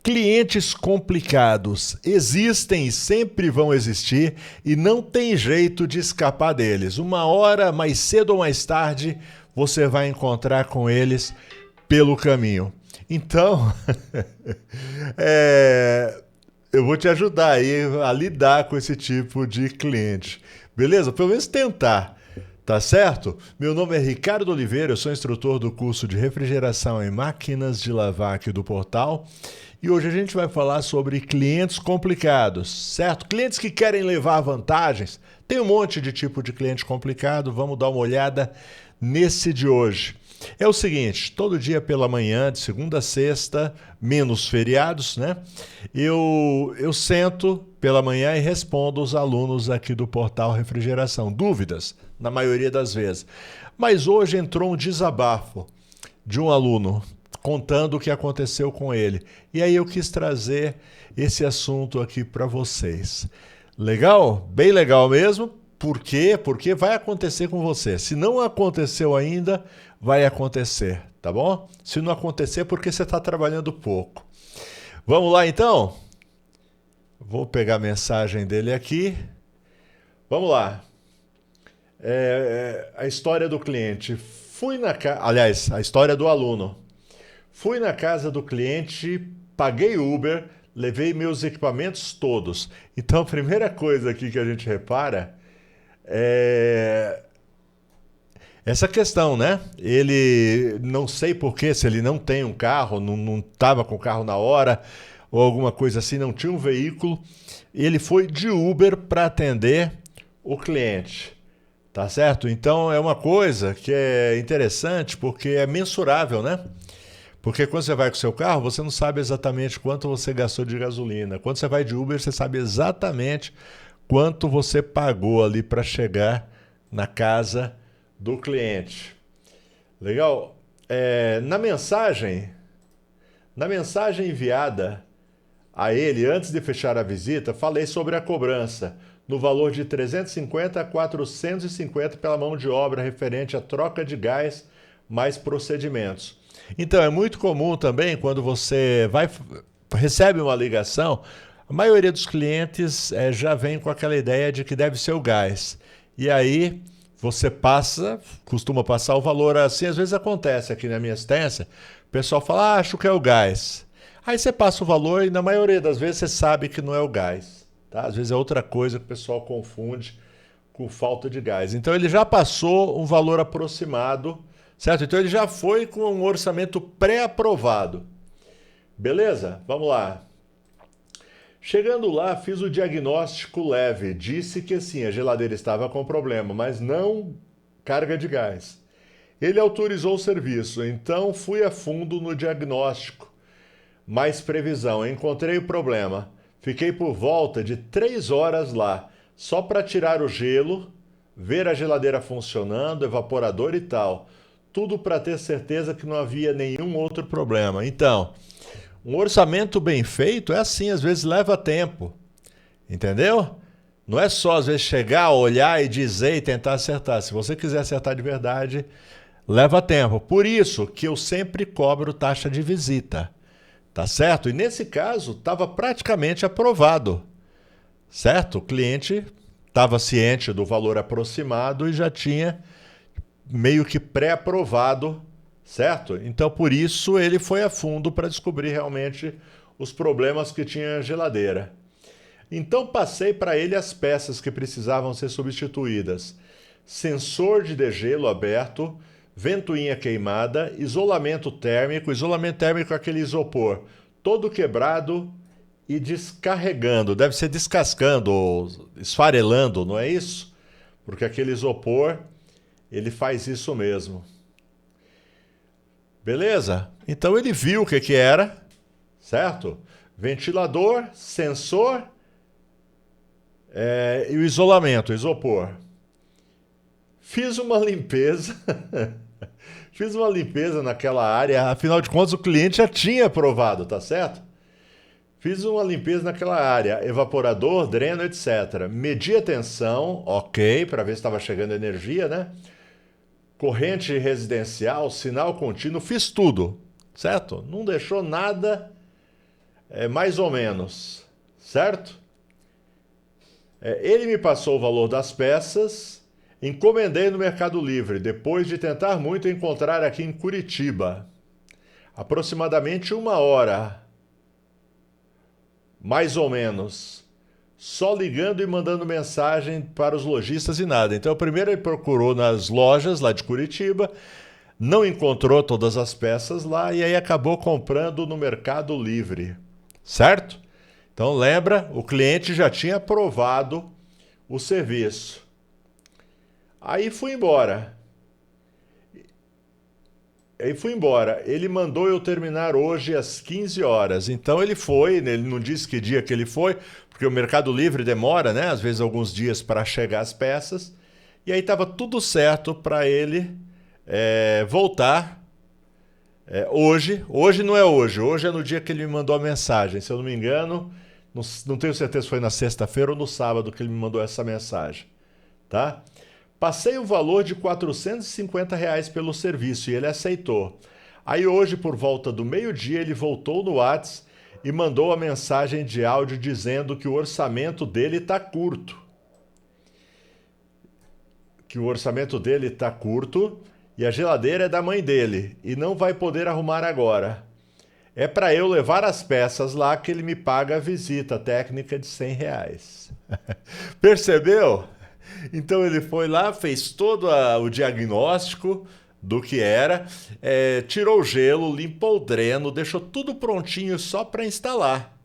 Clientes complicados existem e sempre vão existir e não tem jeito de escapar deles. Uma hora, mais cedo ou mais tarde, você vai encontrar com eles pelo caminho. Então, eu vou te ajudar aí a lidar com esse tipo de cliente. Beleza? Pelo menos tentar. Tá certo? Meu nome é Ricardo Oliveira, eu sou instrutor do curso de refrigeração em máquinas de lavar aqui do portal. E hoje a gente vai falar sobre clientes complicados, certo? Clientes que querem levar vantagens. Tem um monte de tipo de cliente complicado, vamos dar uma olhada nesse de hoje. É o seguinte, todo dia pela manhã, de segunda a sexta, menos feriados, né? Eu sento pela manhã e respondo os alunos aqui do portal Refrigeração. Dúvidas, na maioria das vezes. Mas hoje entrou um desabafo de um aluno contando o que aconteceu com ele. E aí eu quis trazer esse assunto aqui para vocês. Legal? Bem legal mesmo. Por quê? Porque vai acontecer com você. Se não aconteceu ainda, vai acontecer, tá bom? Se não acontecer, porque você está trabalhando pouco. Vamos lá então? Vou pegar a mensagem dele aqui. Vamos lá. A história do cliente. Aliás, a história do aluno. Fui na casa do cliente, paguei Uber, levei meus equipamentos todos. Então, a primeira coisa aqui que a gente repara é essa questão, né? Ele, não sei porquê, se ele não tem um carro, não estava com o carro na hora, ou alguma coisa assim, não tinha um veículo, ele foi de Uber para atender o cliente. Tá certo? Então, é uma coisa que é interessante porque é mensurável, né? Porque quando você vai com o seu carro, você não sabe exatamente quanto você gastou de gasolina. Quando você vai de Uber, você sabe exatamente quanto você pagou ali para chegar na casa do cliente. Legal? Na mensagem enviada a ele antes de fechar a visita, falei sobre a cobrança no valor de 350 a 450 pela mão de obra referente à troca de gás mais procedimentos. Então, é muito comum também quando você recebe uma ligação, a maioria dos clientes já vem com aquela ideia de que deve ser o gás. E aí você costuma passar o valor assim, às vezes acontece aqui na minha assistência, o pessoal fala, acho que é o gás. Aí você passa o valor e na maioria das vezes você sabe que não é o gás. Tá? Às vezes é outra coisa que o pessoal confunde com falta de gás. Então ele já passou um valor aproximado, certo? Então ele já foi com um orçamento pré-aprovado. Beleza? Vamos lá. Chegando lá, fiz o diagnóstico leve. Disse que sim, a geladeira estava com problema, mas não carga de gás. Ele autorizou o serviço, então fui a fundo no diagnóstico. Mais previsão, encontrei o problema. Fiquei por volta de 3 horas lá, só para tirar o gelo, ver a geladeira funcionando, evaporador e tal. Tudo para ter certeza que não havia nenhum outro problema. Então, um orçamento bem feito é assim, às vezes leva tempo. Entendeu? Não é só às vezes chegar, olhar e dizer e tentar acertar. Se você quiser acertar de verdade, leva tempo. Por isso que eu sempre cobro taxa de visita. Tá certo? E nesse caso, estava praticamente aprovado. Certo? O cliente estava ciente do valor aproximado e já tinha meio que pré-aprovado, certo? Então, por isso, ele foi a fundo para descobrir realmente os problemas que tinha a geladeira. Então, passei para ele as peças que precisavam ser substituídas. Sensor de degelo aberto, ventoinha queimada, isolamento térmico é aquele isopor, todo quebrado e descarregando. Deve ser descascando ou esfarelando, não é isso? Porque aquele isopor, ele faz isso mesmo. Beleza? Então ele viu o que era, certo? Ventilador, sensor e o isolamento, o isopor. Fiz uma limpeza. Fiz uma limpeza naquela área, afinal de contas o cliente já tinha aprovado, tá certo? Fiz uma limpeza naquela área, evaporador, dreno, etc. Medi a tensão, ok, para ver se estava chegando energia, né? Corrente residencial, sinal contínuo, fiz tudo, certo? Não deixou nada mais ou menos, certo? Ele me passou o valor das peças, encomendei no Mercado Livre, depois de tentar muito encontrar aqui em Curitiba. Aproximadamente 1 hora, mais ou menos, só ligando e mandando mensagem para os lojistas e nada. Então, primeiro ele procurou nas lojas lá de Curitiba, não encontrou todas as peças lá e aí acabou comprando no Mercado Livre, certo? Então lembra, o cliente já tinha aprovado o serviço. Aí fui embora. Ele mandou eu terminar hoje às 15 horas. Então ele foi, ele não disse que dia que ele foi, porque o Mercado Livre demora, né? Às vezes alguns dias para chegar as peças. E aí estava tudo certo para ele voltar hoje. Hoje não é hoje, hoje é no dia que ele me mandou a mensagem. Se eu não me engano, não tenho certeza se foi na sexta-feira ou no sábado que ele me mandou essa mensagem, tá? Passei o valor de R$ 450 pelo serviço e ele aceitou. Aí hoje, por volta do meio-dia, ele voltou no WhatsApp e mandou a mensagem de áudio dizendo que o orçamento dele está curto. E a geladeira é da mãe dele e não vai poder arrumar agora. É para eu levar as peças lá que ele me paga a visita técnica de R$ 100. Percebeu? Então ele foi lá, fez todo o diagnóstico do que era, tirou o gelo, limpou o dreno, deixou tudo prontinho só para instalar,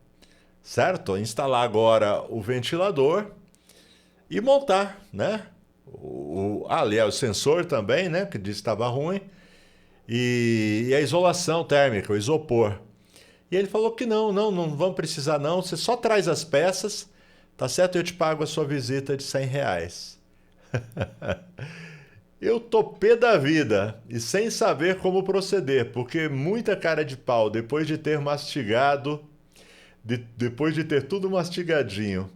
certo? Instalar agora o ventilador e montar, né? Aliás, o sensor também, né? Que disse que estava ruim. E a isolação térmica, o isopor. E ele falou que não vamos precisar não, você só traz as peças, tá certo? Eu te pago a sua visita de R$ 100. Eu tô pé da vida e sem saber como proceder, porque muita cara de pau, depois de ter mastigado, depois de ter tudo mastigadinho.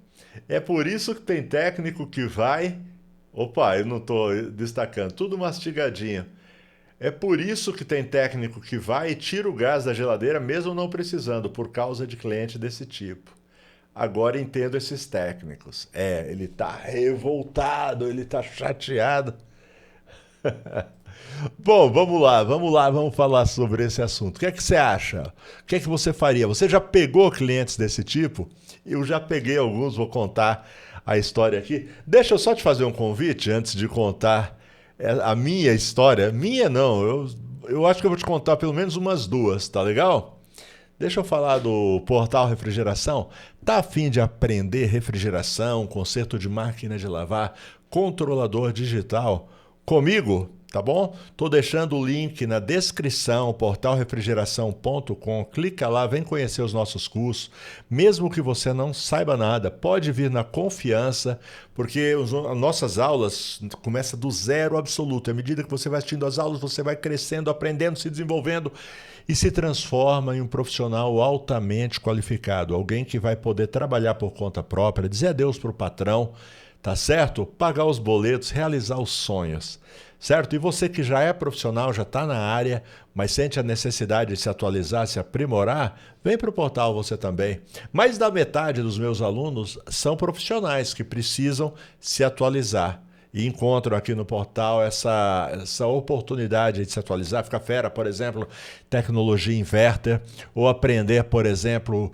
É por isso que tem técnico que vai... Opa, eu não tô destacando, tudo mastigadinho. É por isso que tem técnico que vai e tira o gás da geladeira, mesmo não precisando, por causa de cliente desse tipo. Agora entendo esses técnicos. Ele tá revoltado, ele tá chateado. Bom, vamos falar sobre esse assunto. O que é que você acha? O que é que você faria? Você já pegou clientes desse tipo? Eu já peguei alguns, vou contar a história aqui. Deixa eu só te fazer um convite antes de contar a minha história. Minha não, eu acho que eu vou te contar pelo menos umas duas, tá legal? Deixa eu falar do Portal Refrigeração. Tá a fim de aprender refrigeração, conserto de máquina de lavar, controlador digital? Comigo, tá bom? Tô deixando o link na descrição, portalrefrigeração.com. Clica lá, vem conhecer os nossos cursos. Mesmo que você não saiba nada, pode vir na confiança, porque as nossas aulas começam do zero absoluto. À medida que você vai assistindo as aulas, você vai crescendo, aprendendo, se desenvolvendo e se transforma em um profissional altamente qualificado. Alguém que vai poder trabalhar por conta própria, dizer adeus para o patrão, tá certo? Pagar os boletos, realizar os sonhos, certo? E você que já é profissional, já está na área, mas sente a necessidade de se atualizar, se aprimorar, vem para o portal você também. Mais da metade dos meus alunos são profissionais que precisam se atualizar. E encontram aqui no portal essa oportunidade de se atualizar, ficar fera, por exemplo, tecnologia inverter, ou aprender, por exemplo,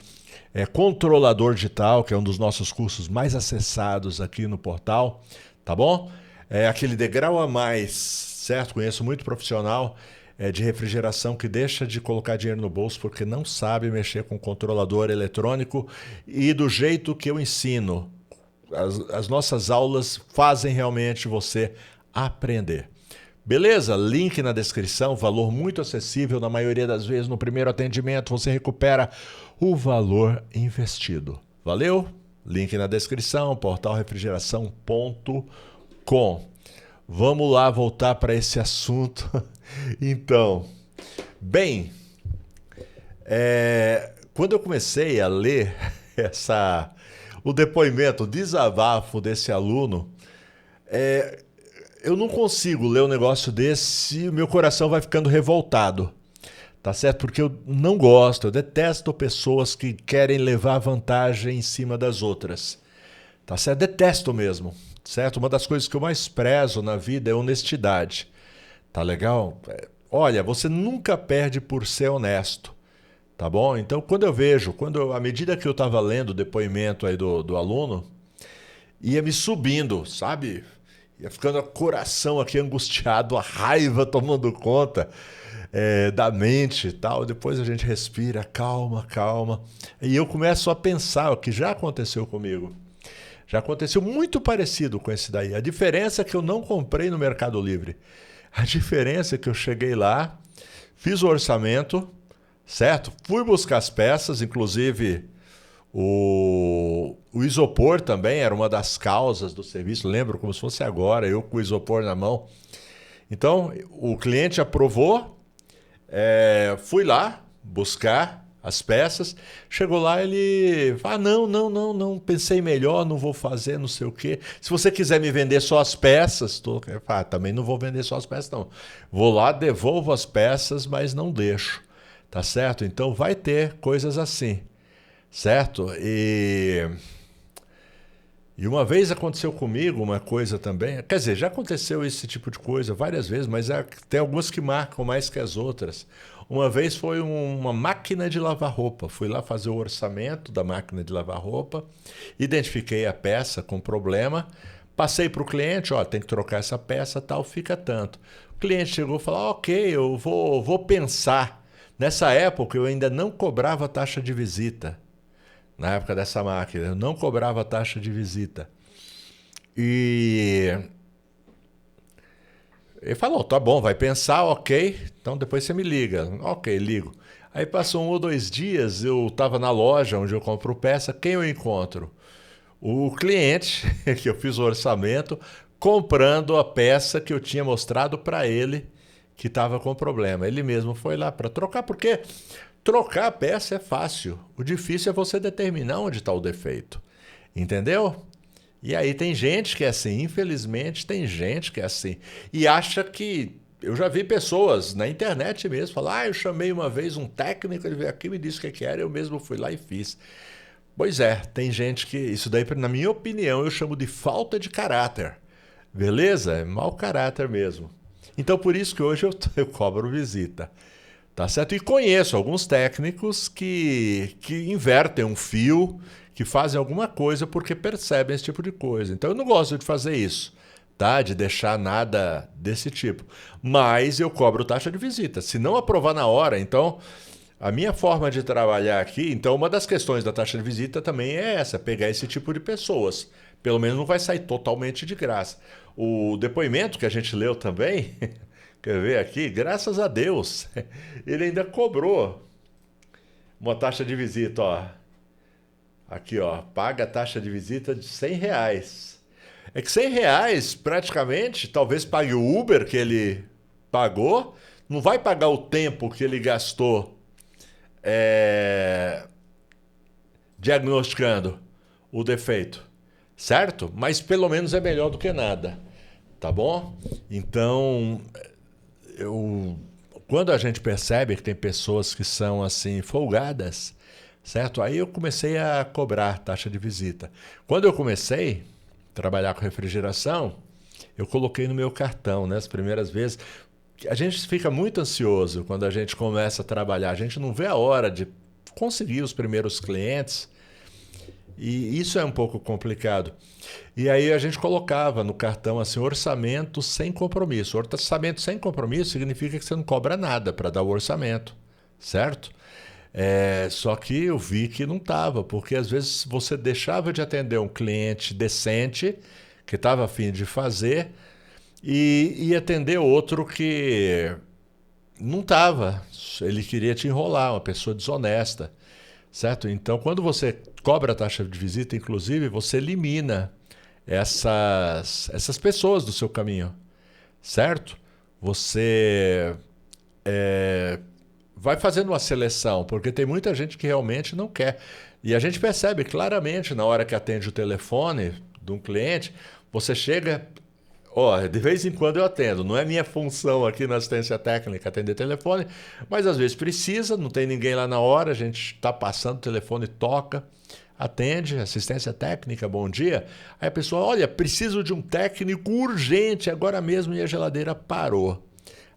controlador digital, que é um dos nossos cursos mais acessados aqui no portal, tá bom? É aquele degrau a mais, certo? Conheço muito profissional de refrigeração que deixa de colocar dinheiro no bolso porque não sabe mexer com controlador eletrônico e do jeito que eu ensino. As nossas aulas fazem realmente você aprender. Beleza? Link na descrição, valor muito acessível. Na maioria das vezes, no primeiro atendimento, você recupera o valor investido. Valeu? Link na descrição, portalrefrigeração.com. Vamos lá voltar para esse assunto. Então, bem, quando eu comecei a ler o depoimento, o desabafo desse aluno, eu não consigo ler um negócio desse e o meu coração vai ficando revoltado. Tá certo? Porque eu não gosto, eu detesto pessoas que querem levar vantagem em cima das outras. Tá certo? Detesto mesmo, certo? Uma das coisas que eu mais prezo na vida é honestidade. Tá legal? Olha, você nunca perde por ser honesto, tá bom? Então, quando eu vejo, à medida que eu estava lendo o depoimento aí do aluno, ia me subindo, sabe? Ia ficando o coração aqui angustiado, a raiva tomando conta da mente e tal. Depois a gente respira, calma, calma. E eu começo a pensar o que já aconteceu comigo. Já aconteceu muito parecido com esse daí. A diferença é que eu não comprei no Mercado Livre. A diferença é que eu cheguei lá, fiz o orçamento, certo? Fui buscar as peças, inclusive o isopor também era uma das causas do serviço. Lembro como se fosse agora, eu com o isopor na mão. Então, o cliente aprovou, fui lá buscar as peças. Chegou lá, ele fala: não, pensei melhor, não vou fazer, não sei o quê. Se você quiser me vender só as peças, também não vou vender só as peças, não. Vou lá, devolvo as peças, mas não deixo. Tá certo? Então vai ter coisas assim, certo? E uma vez aconteceu comigo uma coisa também, quer dizer, já aconteceu esse tipo de coisa várias vezes, mas tem algumas que marcam mais que as outras. Uma vez foi uma máquina de lavar roupa. Fui lá fazer o orçamento da máquina de lavar roupa, identifiquei a peça com problema, passei para o cliente: ó, tem que trocar essa peça, tal, fica tanto. O cliente chegou e falou: ok, eu vou pensar. Nessa época eu ainda não cobrava taxa de visita. Na época dessa máquina, eu não cobrava taxa de visita. E ele falou: tá bom, vai pensar, ok, então depois você me liga. Ok, ligo. Aí passou 1 ou 2 dias, eu estava na loja onde eu compro peça, quem eu encontro? O cliente, que eu fiz o orçamento, comprando a peça que eu tinha mostrado para ele, que estava com problema. Ele mesmo foi lá para trocar, porque trocar a peça é fácil. O difícil é você determinar onde está o defeito. Entendeu? E aí tem gente que é assim, infelizmente tem gente que é assim. E acha que... Eu já vi pessoas na internet mesmo falar: eu chamei uma vez um técnico, ele veio aqui e me disse o que era, eu mesmo fui lá e fiz. Pois é, tem gente que... Isso daí, na minha opinião, eu chamo de falta de caráter. Beleza? É mau caráter mesmo. Então por isso que hoje eu cobro visita. Tá certo? E conheço alguns técnicos que invertem um fio, que fazem alguma coisa porque percebem esse tipo de coisa. Então eu não gosto de fazer isso, tá? De deixar nada desse tipo. Mas eu cobro taxa de visita. Se não aprovar na hora, então a minha forma de trabalhar aqui, então uma das questões da taxa de visita também é essa: pegar esse tipo de pessoas. Pelo menos não vai sair totalmente de graça. O depoimento que a gente leu também, quer ver aqui? Graças a Deus, ele ainda cobrou uma taxa de visita, ó. Aqui, ó, paga a taxa de visita de R$ 100. É que R$ 100, praticamente, talvez pague o Uber que ele pagou, não vai pagar o tempo que ele gastou diagnosticando o defeito, certo? Mas pelo menos é melhor do que nada, tá bom? Então, quando a gente percebe que tem pessoas que são assim folgadas, certo? Aí eu comecei a cobrar taxa de visita. Quando eu comecei a trabalhar com refrigeração, eu coloquei no meu cartão, né? As primeiras vezes. A gente fica muito ansioso quando a gente começa a trabalhar. A gente não vê a hora de conseguir os primeiros clientes. E isso é um pouco complicado. E aí a gente colocava no cartão assim: orçamento sem compromisso. Orçamento sem compromisso significa que você não cobra nada para dar o orçamento, certo? Só que eu vi que não estava, porque às vezes você deixava de atender um cliente decente, que estava a fim de fazer, e atender outro que não estava. Ele queria te enrolar, uma pessoa desonesta. Certo? Então, quando você cobra a taxa de visita, inclusive, você elimina essas pessoas do seu caminho, certo? Você vai fazendo uma seleção, porque tem muita gente que realmente não quer. E a gente percebe claramente na hora que atende o telefone de um cliente, você chega, Ó, de vez em quando eu atendo. Não é minha função aqui na assistência técnica atender telefone, mas às vezes precisa, não tem ninguém lá na hora, a gente está passando o telefone, toca, atende, assistência técnica, bom dia. Aí a pessoa, olha, preciso de um técnico urgente agora mesmo e a geladeira parou.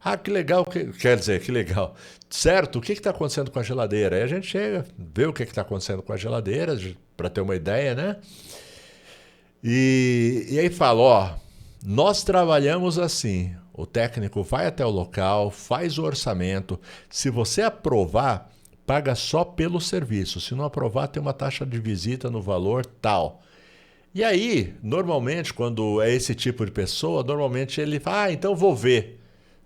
Ah, que legal, quer dizer, que legal. Certo, o que está acontecendo com a geladeira? Aí a gente chega, vê o que está acontecendo com a geladeira, para ter uma ideia, né? E aí fala, ó, nós trabalhamos assim. O técnico vai até o local, faz o orçamento. Se você aprovar, paga só pelo serviço. Se não aprovar, tem uma taxa de visita no valor tal. E aí, normalmente, quando é esse tipo de pessoa, normalmente ele fala, ah, então vou ver.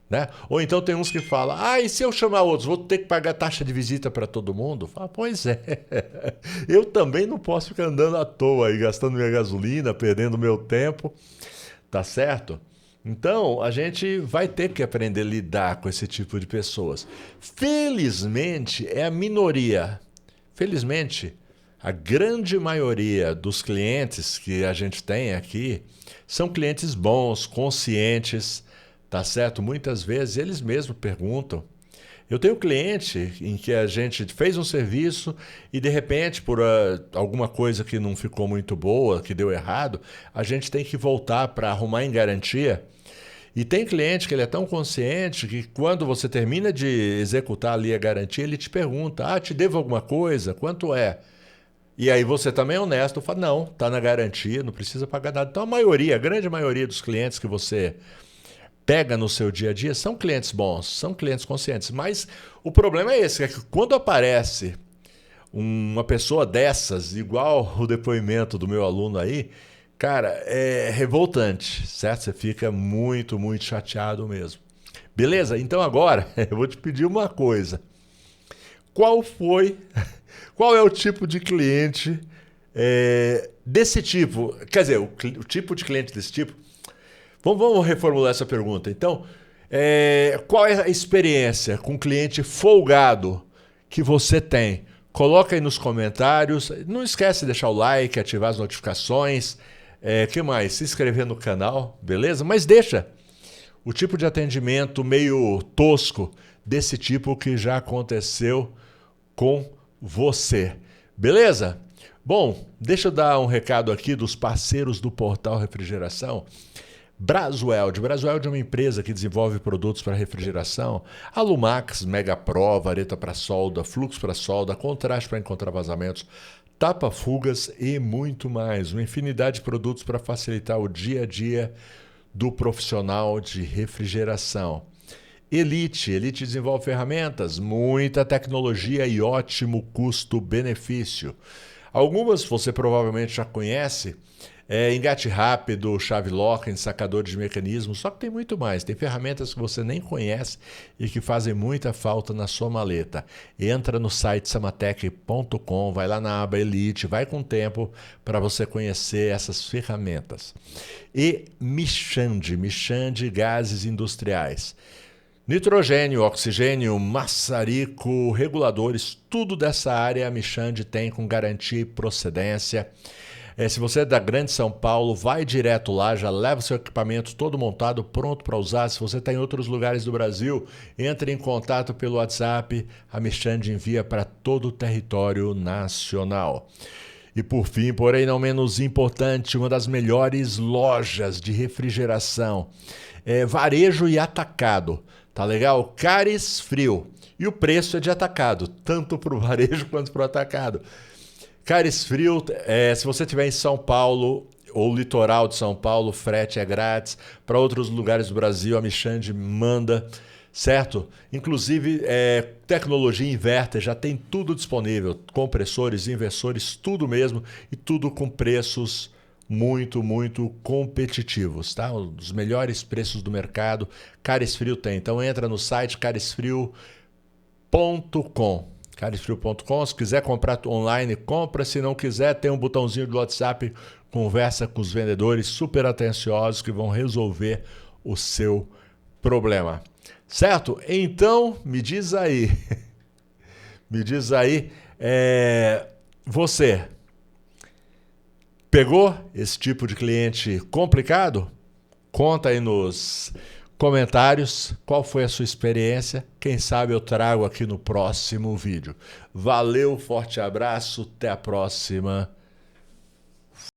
Né? Ou então tem uns que falam, ah, e se eu chamar outros, vou ter que pagar taxa de visita para todo mundo? Fala, pois é, eu também não posso ficar andando à toa aí, gastando minha gasolina, perdendo meu tempo, tá certo? Então, a gente vai ter que aprender a lidar com esse tipo de pessoas. Felizmente, é a minoria. Felizmente, a grande maioria dos clientes que a gente tem aqui são clientes bons, conscientes, tá certo? Muitas vezes eles mesmos perguntam. Eu tenho cliente em que a gente fez um serviço e de repente, por alguma coisa que não ficou muito boa, que deu errado, a gente tem que voltar para arrumar em garantia. E tem cliente que ele é tão consciente que quando você termina de executar ali a garantia, ele te pergunta, ah, te devo alguma coisa? Quanto é? E aí você também é honesto, fala, não, está na garantia, não precisa pagar nada. Então a grande maioria dos clientes que você pega no seu dia a dia são clientes bons, são clientes conscientes. Mas o problema é esse, é que quando aparece uma pessoa dessas, igual o depoimento do meu aluno aí, cara, é revoltante, certo? Você fica muito, muito chateado mesmo. Beleza? Então agora eu vou te pedir uma coisa. Qual foi, qual é o tipo de cliente desse tipo? Quer dizer, o tipo de cliente desse tipo. Vamos reformular essa pergunta. Então, qual é a experiência com cliente folgado que você tem? Coloca aí nos comentários. Não esquece de deixar o like, ativar as notificações. Que mais? Se inscrever no canal, beleza? Mas deixa o tipo de atendimento meio tosco desse tipo que já aconteceu com você. Beleza? Bom, deixa eu dar um recado aqui dos parceiros do Portal Refrigeração. Brasweld. Brasweld é uma empresa que desenvolve produtos para refrigeração. Alumax, Mega Pro, vareta para solda, fluxo para solda, contraste para encontrar vazamentos, tapa-fugas e muito mais. Uma infinidade de produtos para facilitar o dia a dia do profissional de refrigeração. Elite desenvolve ferramentas, muita tecnologia e ótimo custo-benefício. Algumas você provavelmente já conhece, engate rápido, chave lock, sacador de mecanismo, só que tem muito mais. Tem ferramentas que você nem conhece e que fazem muita falta na sua maleta. Entra no site samatec.com, vai lá na aba Elite, vai com tempo para você conhecer essas ferramentas. E Mixande Gases Industriais. Nitrogênio, oxigênio, maçarico, reguladores, tudo dessa área a Mixande tem com garantia e procedência. Se você é da Grande São Paulo, vai direto lá, já leva o seu equipamento todo montado, pronto para usar. Se você está em outros lugares do Brasil, entre em contato pelo WhatsApp, a Mixande envia para todo o território nacional. E por fim, porém não menos importante, uma das melhores lojas de refrigeração, varejo e atacado. Tá legal? Cares Frio. E o preço é de atacado, tanto para o varejo quanto para o atacado. Cares Frio, se você estiver em São Paulo ou litoral de São Paulo, frete é grátis. Para outros lugares do Brasil, a Mixande manda, certo? Inclusive, tecnologia inverter, já tem tudo disponível. Compressores, inversores, tudo mesmo. E tudo com preços muito, muito competitivos, tá? Os melhores preços do mercado, Cares Frio tem. Então entra no site caresfrio.com. Caresfrio.com, se quiser comprar online, compra. Se não quiser, tem um botãozinho do WhatsApp, conversa com os vendedores super atenciosos que vão resolver o seu problema. Certo? Então, me diz aí, você pegou esse tipo de cliente complicado? Conta aí nos comentários qual foi a sua experiência. Quem sabe eu trago aqui no próximo vídeo. Valeu, forte abraço, até a próxima.